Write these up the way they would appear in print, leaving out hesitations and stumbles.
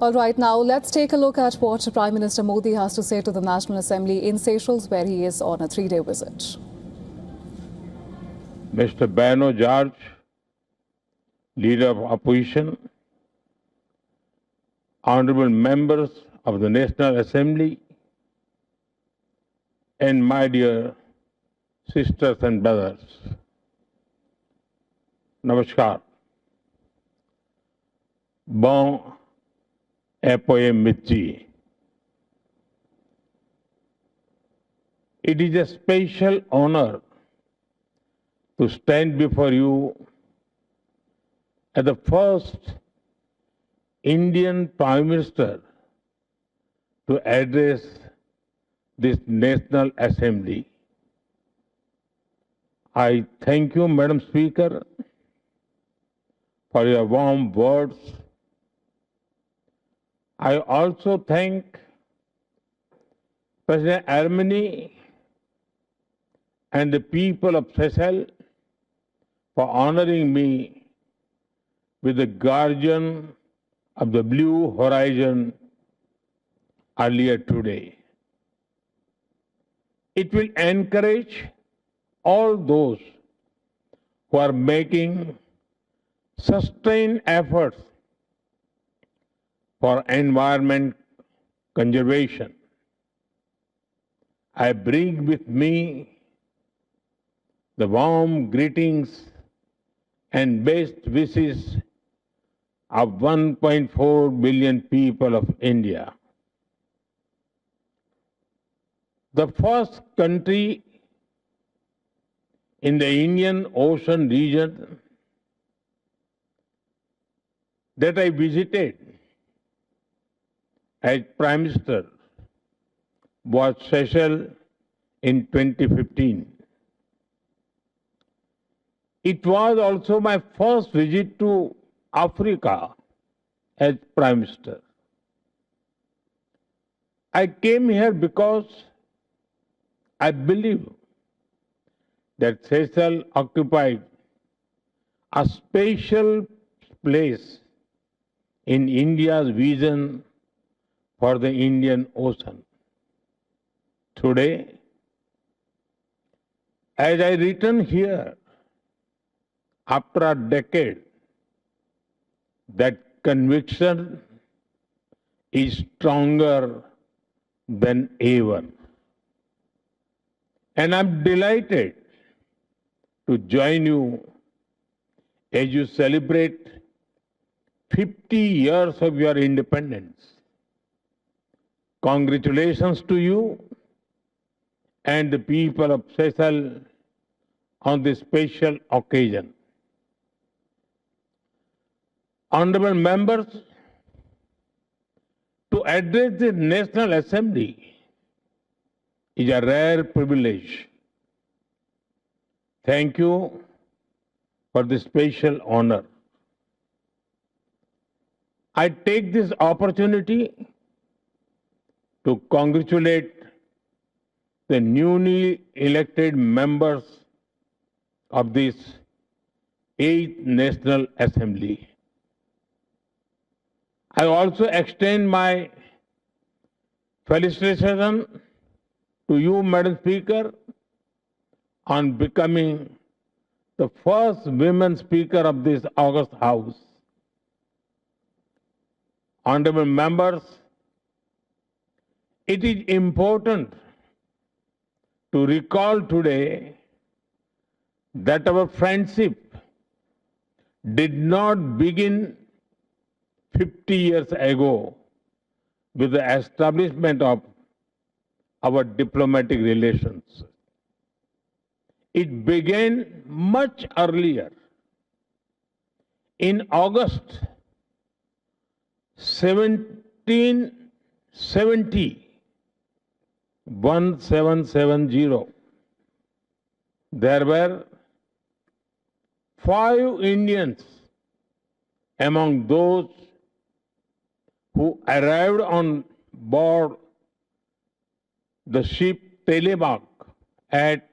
All right, now let's take a look at what Prime Minister Modi has to say to the National Assembly in Seychelles, where he is on a 3-day visit. Mr. Bano George, Leader of Opposition, honorable members of the National Assembly, and my dear sisters and brothers, Namaskar. Bon après-midi. It is a special honor to stand before you as the first Indian Prime Minister to address this National Assembly. I thank you, Madam Speaker, for your warm words. I also thank President Armani and the people of Seychelles for honoring me with the Guardian of the Blue Horizon earlier today. It will encourage all those who are making sustained efforts for environment conservation. I bring with me the warm greetings and best wishes of 1.4 billion people of India. The first country in the Indian Ocean region that I visited as Prime Minister was Seychelles in 2015. It was also my first visit to Africa as Prime Minister. I came here because I believe that Seychelles occupied a special place in India's vision for the Indian Ocean. Today, as I return here after a decade, that conviction is stronger than ever. And I'm delighted to join you as you celebrate 50 years of your independence. Congratulations to you and the people of Seychelles on this special occasion. Honorable members, to address the National Assembly is a rare privilege. Thank you for this special honor. I take this opportunity to congratulate the newly elected members of this 8th National Assembly. I also extend my felicitation to you, Madam Speaker, on becoming the first women Speaker of this August House. Honorable members, it is important to recall today that our friendship did not begin 50 years ago with the establishment of our diplomatic relations. It began much earlier. In August 1770, there were 5 Indians among those who arrived on board the ship Telemark at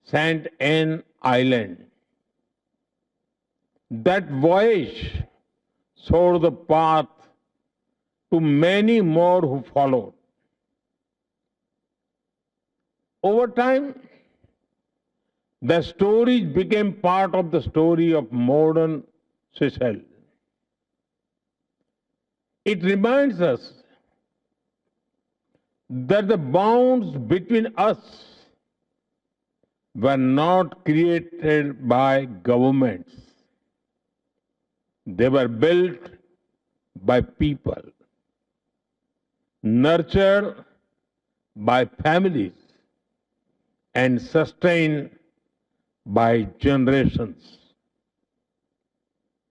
St. Anne Island. That voyage showed the path to many more who followed. Over time, the stories became part of the story of modern Seychelles. It reminds us that the bonds between us were not created by governments. They were built by people, nurtured by families, and sustained by generations.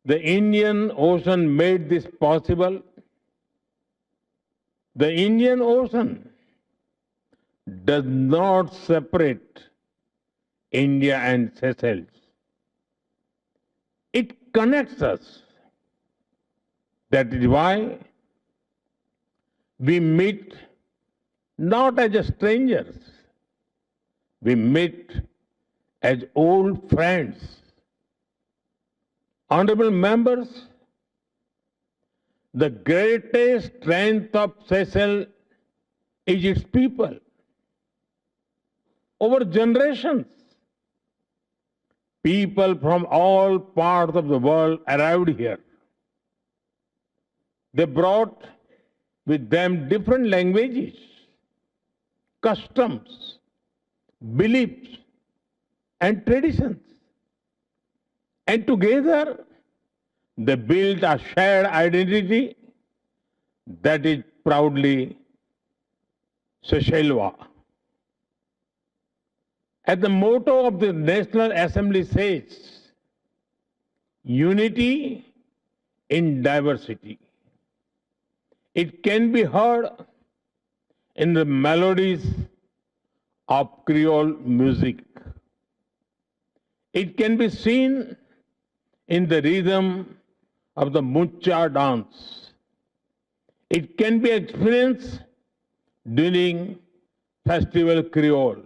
The Indian Ocean made this possible. The Indian Ocean does not separate India and Seychelles. It connects us. That is why we meet not as strangers, we meet as old friends. Honorable members, the greatest strength of Seychelles is its people. Over generations, people from all parts of the world arrived here. They brought with them different languages, customs, beliefs, and traditions. And together, they built a shared identity that is proudly Seychellois. As the motto of the National Assembly says, unity in diversity. It can be heard in the melodies of Creole music. It can be seen in the rhythm of the Mucha dance. It can be experienced during Festival Creole.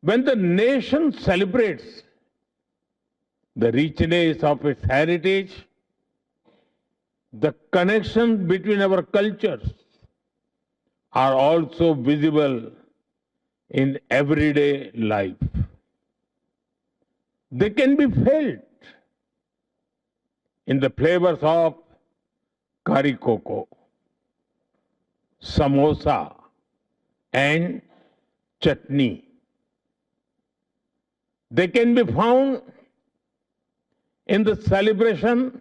When the nation celebrates the richness of its heritage, the connections between our cultures are also visible in everyday life. They can be felt in the flavors of curry cocoa, samosa, and chutney. They can be found in the celebration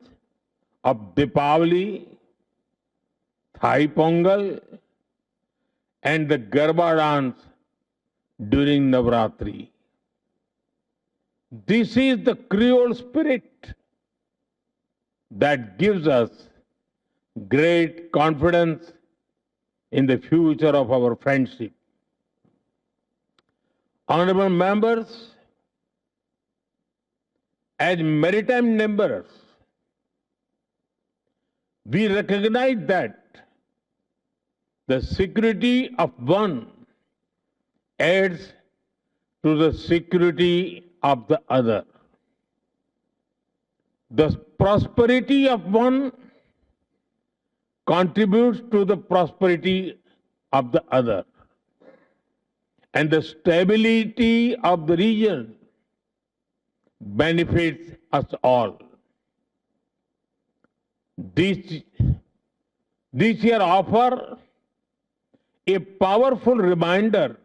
of Deepavali, Thai Pongal, and the Garba dance during Navratri. This is the Creole spirit that gives us great confidence in the future of our friendship. Honorable members, as maritime neighbors, we recognize that the security of one adds to the security of the other. The prosperity of one contributes to the prosperity of the other. And the stability of the region benefits us all. This year offer a powerful reminder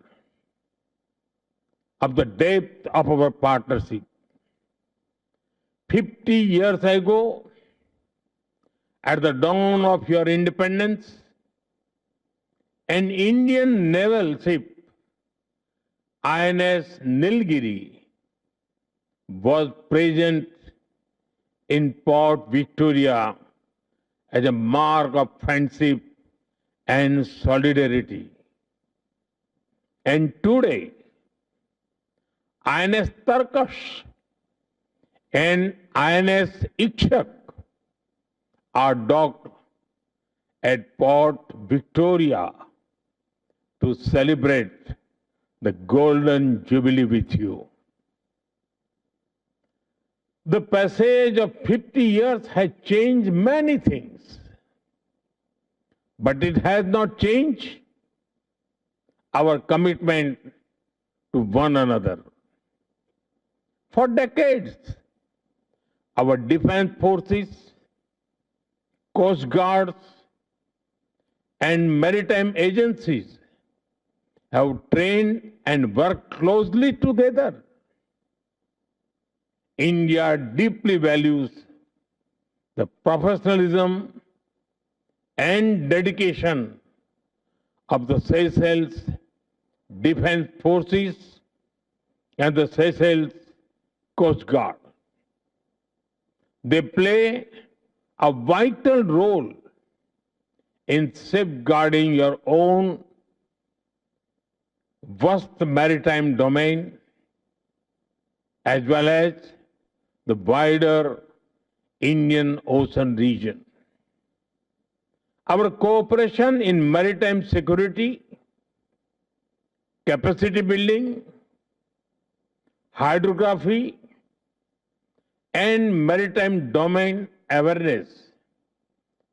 of the depth of our partnership. 50 years ago, at the dawn of your independence, an Indian naval ship, INS Nilgiri, was present in Port Victoria as a mark of friendship and solidarity. And today, INS Tarkash and INS Ikshak are docked at Port Victoria to celebrate the Golden Jubilee with you. The passage of 50 years has changed many things. But it has not changed our commitment to one another. For decades, our defense forces, coast guards, and maritime agencies have trained and worked closely together. India deeply values the professionalism and dedication of the Seychelles Defense Forces and the Seychelles Coast Guard. They play a vital role in safeguarding your own vast maritime domain as well as the wider Indian Ocean region. Our cooperation in maritime security, capacity building, hydrography, and maritime domain awareness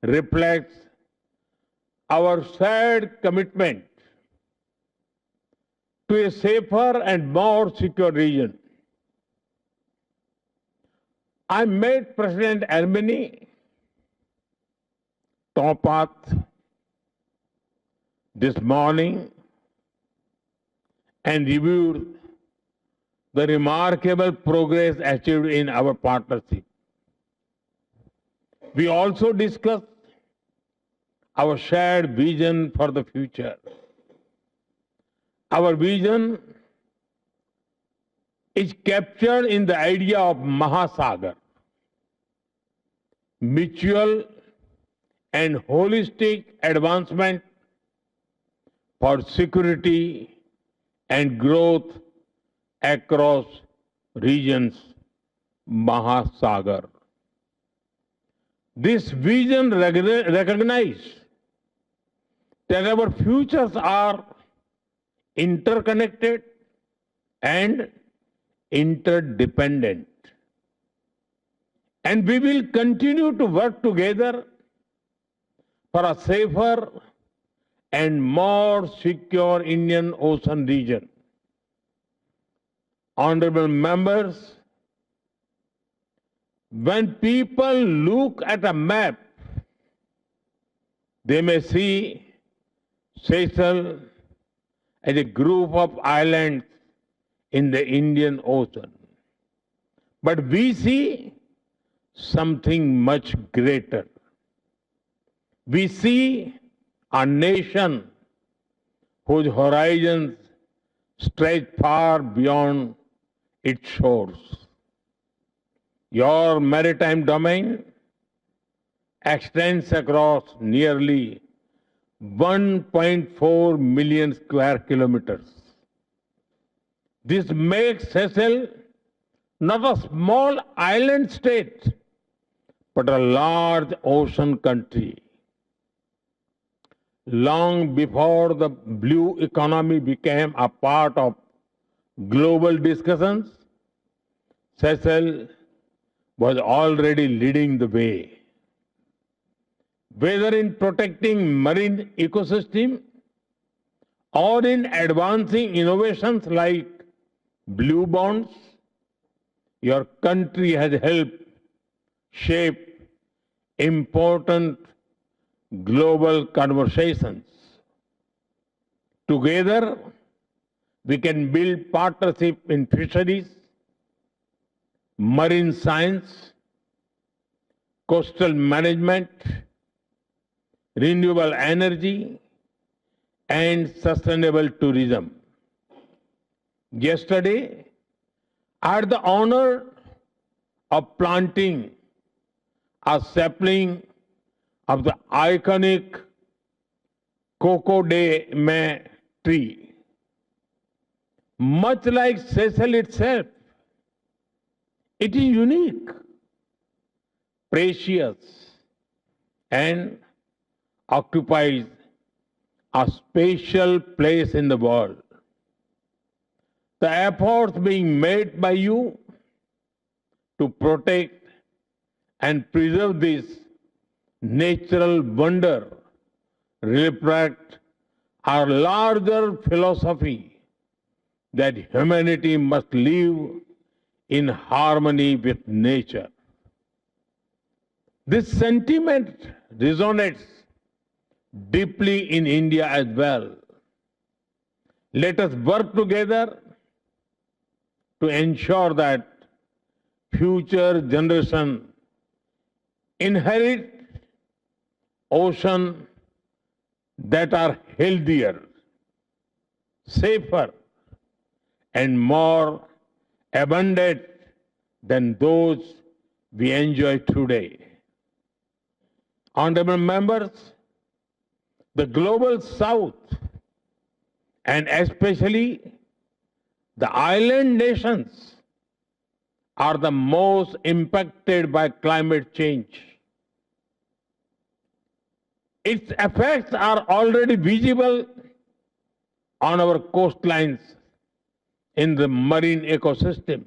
reflects our shared commitment to a safer and more secure region. I met President Ermeni Topat this morning and reviewed the remarkable progress achieved in our partnership. We also discussed our shared vision for the future. Our vision is captured in the idea of Mahasagar, mutual and holistic advancement for security and growth across regions, Mahasagar. This vision recognizes that our futures are interconnected and interdependent. And we will continue to work together for a safer and more secure Indian Ocean region. Honorable members, when people look at a map, they may see Seychelles as a group of islands in the Indian Ocean. But we see something much greater. We see a nation whose horizons stretch far beyond its shores. Your maritime domain extends across nearly 1.4 million square kilometers. This makes Seychelles not a small island state, but a large ocean country. Long before the blue economy became a part of global discussions, Seychelles was already leading the way. Whether in protecting marine ecosystem or in advancing innovations like blue bonds, your country has helped shape important global conversations. Together, we can build partnership in fisheries, marine science, coastal management, renewable energy, and sustainable tourism. Yesterday, I had the honor of planting a sapling of the iconic Coco de Mai tree. Much like Seychelles itself, it is unique, precious, and occupies a special place in the world. The efforts being made by you to protect and preserve this natural wonder reflect our larger philosophy that humanity must live in harmony with nature. This sentiment resonates deeply in India as well. Let us work together to ensure that future generations inherit oceans that are healthier, safer, and more abundant than those we enjoy today. Honorable members, the global south, and especially the island nations, are the most impacted by climate change. Its effects are already visible on our coastlines, in the marine ecosystems,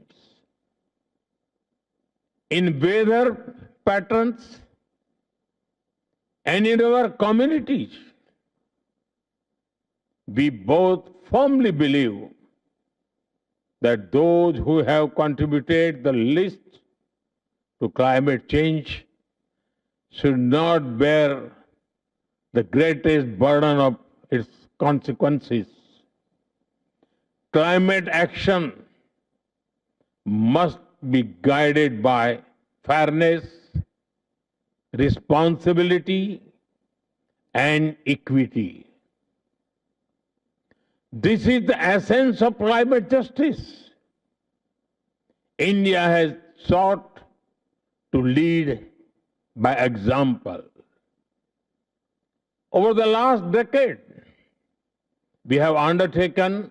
in weather patterns, and in our communities. We both firmly believe that those who have contributed the least to climate change should not bear the greatest burden of its consequences. Climate action must be guided by fairness, responsibility, and equity. This is the essence of climate justice. India has sought to lead by example. Over the last decade, we have undertaken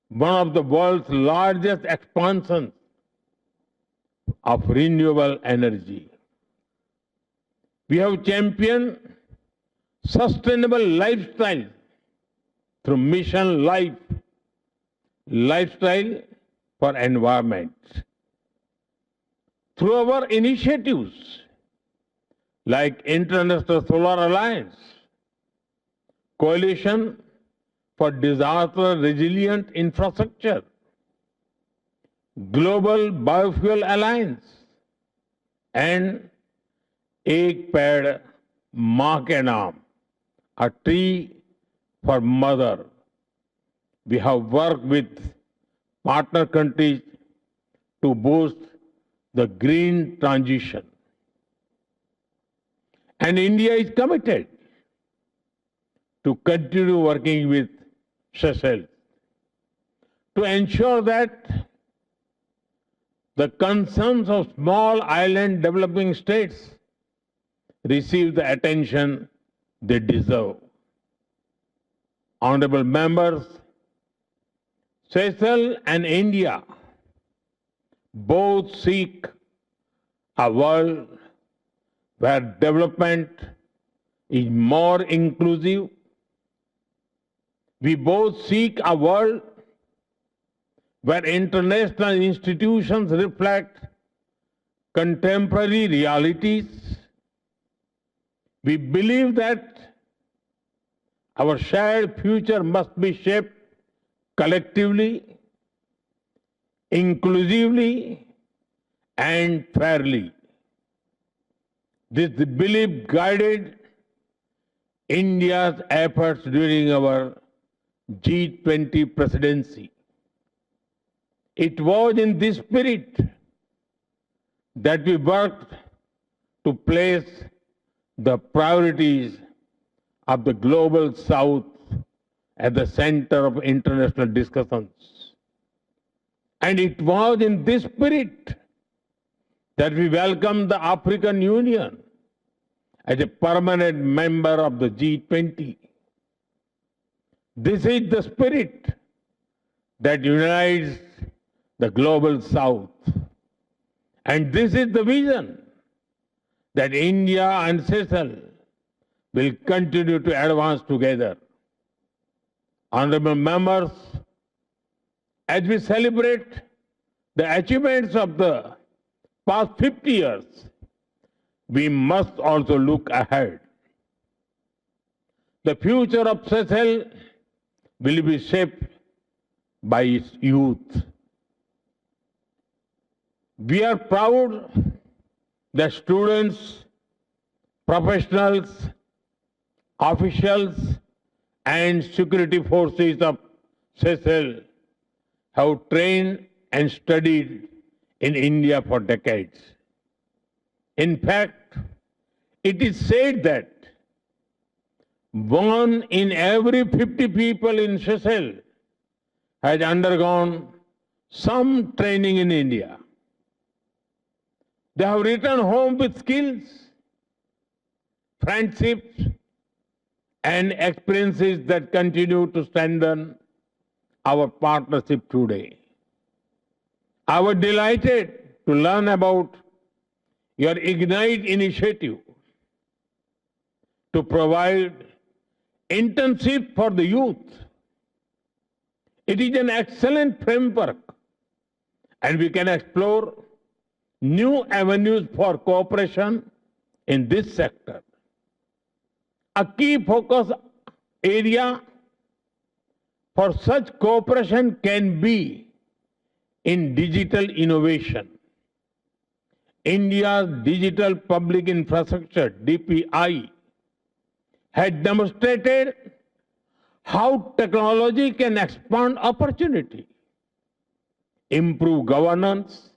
one of the world's largest expansions of renewable energy. We have championed sustainable lifestyle through Mission Life, Lifestyle for Environment. Through our initiatives like International Solar Alliance, Coalition for Disaster Resilient Infrastructure, Global Biofuel Alliance, and Ek Ped Maa Ke Naam, a tree for mother. We have worked with partner countries to boost the green transition. And India is committed to continue working with Seychelles to ensure that the concerns of small island developing states receive the attention they deserve. Honorable members, Seychelles and India both seek a world where development is more inclusive. We both seek a world where international institutions reflect contemporary realities. We believe that our shared future must be shaped collectively, inclusively, and fairly. This belief guided India's efforts during our G20 presidency. It was in this spirit that we worked to place the priorities of the global south at the center of international discussions. And it was in this spirit that we welcomed the African Union as a permanent member of the G20. This is the spirit that unites the global south. And this is the vision that India and Seychelles will continue to advance together. Honorable members, as we celebrate the achievements of the past 50 years, we must also look ahead. The future of Seychelles will be shaped by its youth. We are proud that students, professionals, officials, and security forces of Seychelles have trained and studied in India for decades. In fact, it is said that 1 in every 50 people in Seychelles has undergone some training in India. They have returned home with skills, friendships, and experiences that continue to strengthen our partnership today. I was delighted to learn about your Ignite initiative to provide internship for the youth. It is an excellent framework, and we can explore new avenues for cooperation in this sector. A key focus area for such cooperation can be in digital innovation. India's digital public infrastructure, DPI, has demonstrated how technology can expand opportunity, improve governance,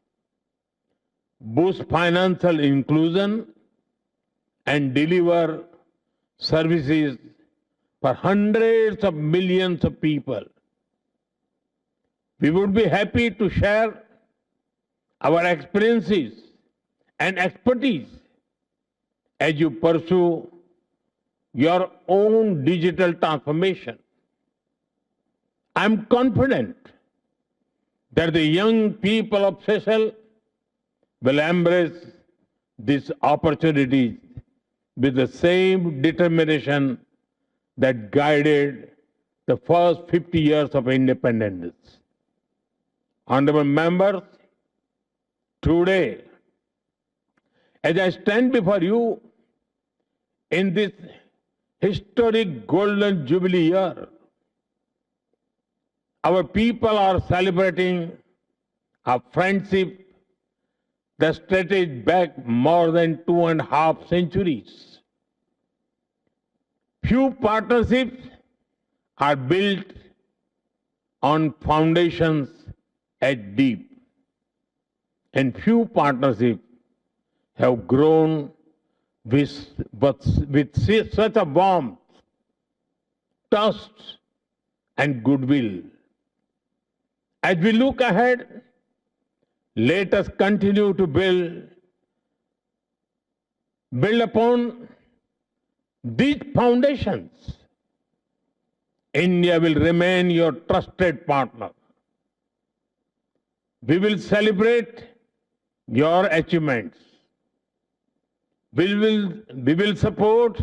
boost financial inclusion, and deliver services for hundreds of millions of people. We would be happy to share our experiences and expertise as you pursue your own digital transformation. I'm confident that the young people of Seychelles will embrace these opportunities with the same determination that guided the first 50 years of independence. Honorable members, today, as I stand before you in this historic Golden Jubilee year, our people are celebrating a friendship that stretches back more than 2.5 centuries. Few partnerships are built on foundations as deep, and few partnerships have grown with such a warmth, trust, and goodwill. As we look ahead, let us continue to build upon these foundations. India will remain your trusted partner. We will celebrate your achievements. We will support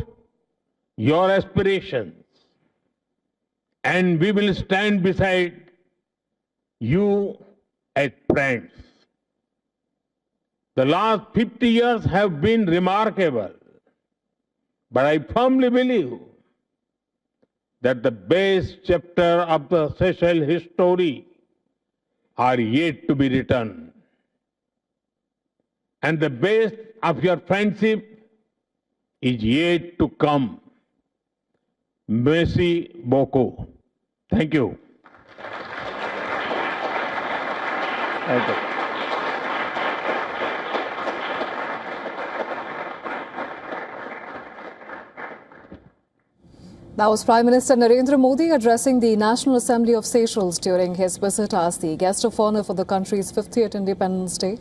your aspirations, and we will stand beside you as friends. The last 50 years have been remarkable, but I firmly believe that the best chapter of the Seychelles history are yet to be written. And the best of your friendship is yet to come. Merci beaucoup. Thank you. Thank you. That was Prime Minister Narendra Modi addressing the National Assembly of Seychelles during his visit as the guest of honor for the country's 50th Independence Day.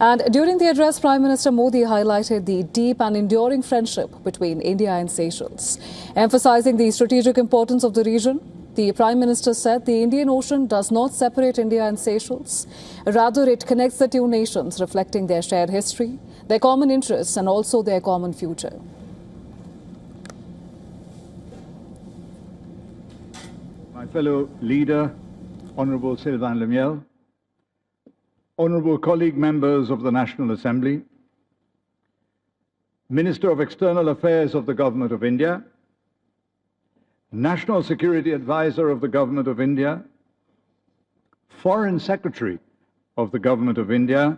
And during the address, Prime Minister Modi highlighted the deep and enduring friendship between India and Seychelles. Emphasizing the strategic importance of the region, the Prime Minister said the Indian Ocean does not separate India and Seychelles. Rather, it connects the two nations, reflecting their shared history, their common interests, and also their common future. My fellow leader, Honorable Sylvain Lemiel, honorable colleague members of the National Assembly, Minister of External Affairs of the Government of India, National Security Advisor of the Government of India, Foreign Secretary of the Government of India,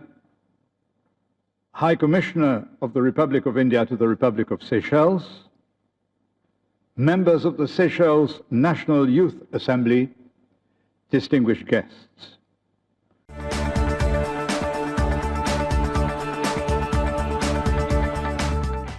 High Commissioner of the Republic of India to the Republic of Seychelles, members of the Seychelles National Youth Assembly, distinguished guests.